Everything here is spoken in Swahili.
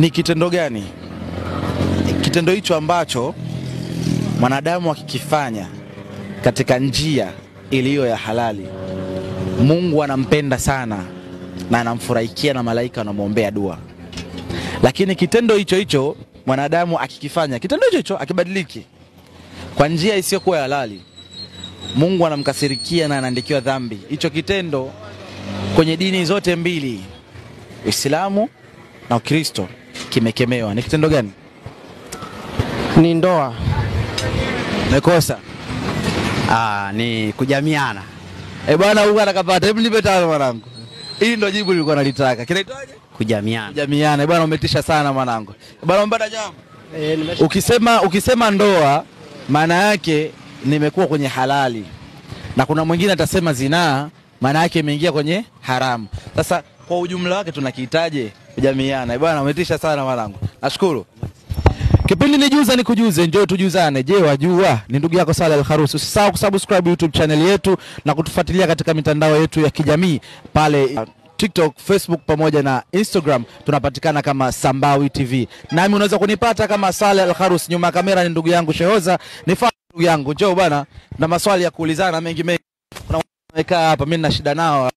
Ni kitendo gani? Kitendo hicho ambacho mwanadamu akikifanya katika njia iliyo ya halali, Mungu anampenda sana na anamfurahikia na malaika wanamuombea dua. Lakini kitendo hicho mwanadamu akikifanya, kitendo hicho akibadiliki kwa njia isiyokuwa ya halali, Mungu anamkasirikia na anaandikiwa dhambi. Hicho kitendo kwenye dini zote mbili, Uislamu na Ukristo, kimekemewa. Ni kitendo gani? Ni ndoa. Mekosa. Ni kujamiana. Bwana huyu anakapata. Hebu nipe tano mwanangu. Hili ndio jibu nilikuwa nalitaka. Kinaitwaje? Kujamiana. Kujamiana. Bwana umetisha sana mwanangu. Bwana mbada jambo. Ukisema ndoa maana yake nimekuwa kwenye halali. Na kuna mwingine atasema zinaa maana yake imeingia kwenye haramu. Sasa kwa ujumla wake tunakihitaje? Kujamiana. Bwana umetisha sana mwanangu. Nashukuru. Kipindi Nijuze Nikujuze, njoo tujuzane. Je, wajua? Ni ndugu yako Saleh Al-Kharusi. Usisahau kusubscribe YouTube channel yetu na kutufuatilia katika mitandao yetu ya kijamii pale TikTok, Facebook pamoja na Instagram. Tunapatikana kama Sambawi TV. Nami unaweza kunipata kama Saleh Al-Kharusi. Nyuma ya kamera ni ndugu yangu Shehoza. Nifuate ndugu yangu. Njoo bwana, na maswali ya kuulizana mengi. Kuna wamekaa hapa, mimi nina shida nao.